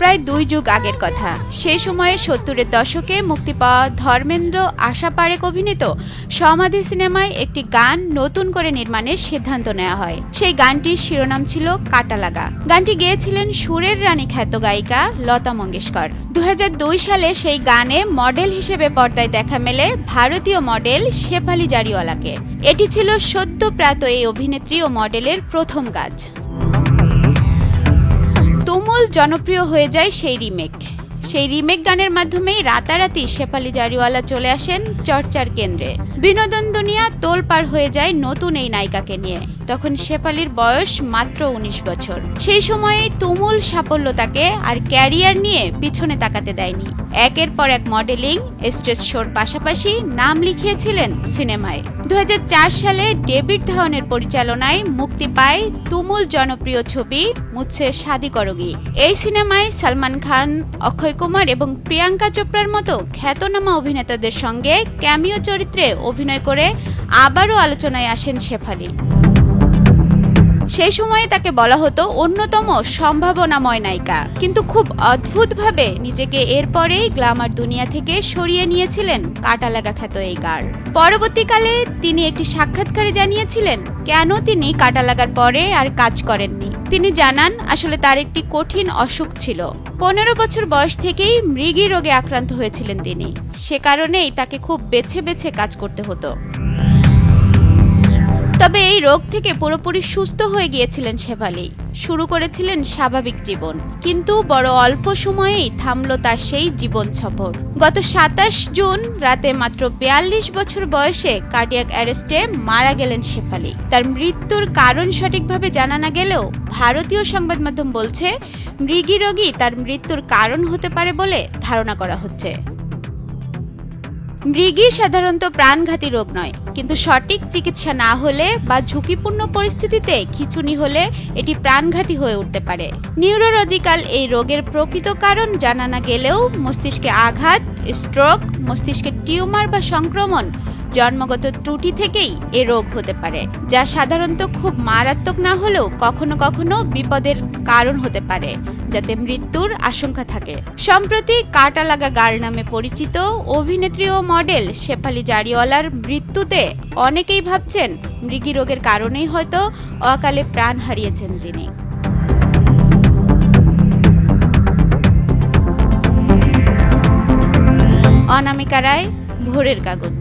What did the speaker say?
প্রায় 2 যুগ আগের কথা। সেই সময়ে 70-এর দশকে মুক্তি পাওয়া ধর্মেন্দ্র আশা পারেখ অভিনীত সমাধি সিনেমায় একটি গান নতুন করে নির্মাণের সিদ্ধান্ত নেওয়া হয়। সেই গানটির শিরোনাম ছিল কাটা লাগা। গানটি গেয়েছিলেন সুরের রানী খ্যাত গায়িকা লতা মঙ্গেশকর। 2002 সালে সেই গানে মডেল হিসেবে পর্দায় দেখা মেলে ভারতীয় মডেল শেফালি জারিওয়ালাকে। এটি ছিল সদ্যপ্রাত এই অভিনেত্রী ও মডেলের প্রথম কাজ। তুমুল জনপ্রিয় হয়ে যায় সেই রিমেক গানের মাধ্যমেই রাতারাতি শেফালি জারিওয়ালা চলে আসেন চর্চার কেন্দ্রে। বিনোদন দুনিয়া তোলপাড় হয়ে যায় নতুন এই নায়িকাকে নিয়ে। তখন শেফালির বয়স মাত্র 19 বছর। সেই সময়ে তুমুল সাফল্য তাকে আর ক্যারিয়ার নিয়ে পিছনে তাকাতে দেয়নি। একের পর এক মডেলিং, স্টেজ শোর পাশাপাশি নাম লিখিয়েছিলেন সিনেমায়। 2004 সালে ডেভিড ধাওয়ানের পরিচালনায় মুক্তি পায় তুমুল জনপ্রিয় ছবি মুঝসে শাদি করোগি। এই সিনেমায় সালমান খান, অক্ষয় কুমার এবং প্রিয়াঙ্কা চোপড়ার মতো খ্যাতনামা অভিনেতাদের সঙ্গে ক্যামিও চরিত্রে অভিনয় করে আবারও আলোচনায় আসেন শেফালি। সেই সময়ে তাকে বলা হতো অন্যতম সম্ভাবনাময় নায়িকা, কিন্তু খুব অদ্ভুতভাবে নিজেকে এরপরেই গ্ল্যামার দুনিয়া থেকে সরিয়ে নিয়েছিলেন কাটা লাগা খ্যাত এই গার্ল। পরবর্তীকালে তিনি একটি সাক্ষাৎকারে জানিয়েছিলেন কেন তিনি কাটা লাগার পরে আর কাজ করেননি। তিনি জানান আসলে তার একটি কঠিন অসুখ ছিল। 15 বছর বয়স থেকেই মৃগী রোগে আক্রান্ত হয়েছিলেন তিনি। সে কারণেই তাকে খুব বেছে বেছে কাজ করতে হতো। তবে এই রোগ থেকে পুরোপুরি সুস্থ হয়ে গিয়েছিলেন শেফালি। শুরু করেছিলেন স্বাভাবিক জীবন, কিন্তু বড় অল্প সময়েই থামল তার সেই জীবন সফর। গত 27 জুন রাতে মাত্র 42 বছর বয়সে কার্ডিয়াক অ্যারেস্টে মারা গেলেন শেফালি। তার মৃত্যুর কারণ সঠিকভাবে জানা না গেলেও ভারতীয় সংবাদ মাধ্যম বলছে মৃগী রোগই তার মৃত্যুর কারণ হতে পারে বলে ধারণা করা হচ্ছে। মৃগী সাধারণত প্রাণঘাতী রোগ নয়, কিন্তু সঠিক চিকিৎসা না হলে বা ঝুঁকিপূর্ণ পরিস্থিতিতে খিঁচুনি হলে এটি প্রাণঘাতী হয়ে উঠতে পারে। নিউরোলজিক্যাল এই রোগের প্রকৃত কারণ জানা না গেলেও মস্তিষ্কে আঘাত, স্ট্রোক, মস্তিষ্কের টিউমার বা সংক্রমণ, জন্মগত ত্রুটি থেকেই এ রোগ হতে পারে, যা সাধারণত খুব মারাত্মক না হলেও কখনো কখনো বিপদের কারণ হতে পারে, যাতে মৃত্যুর আশঙ্কা থাকে। সম্প্রতি কাটা লাগা গার্ল নামে পরিচিত অভিনেত্রী ও মডেল শেফালি জারিওয়ালার মৃত্যুতে অনেকেই ভাবছেন মৃগী রোগের কারণেই হয়তো অকালে প্রাণ হারিয়েছেন তিনি। অনামিকা রায়, ভোরের কাগজ।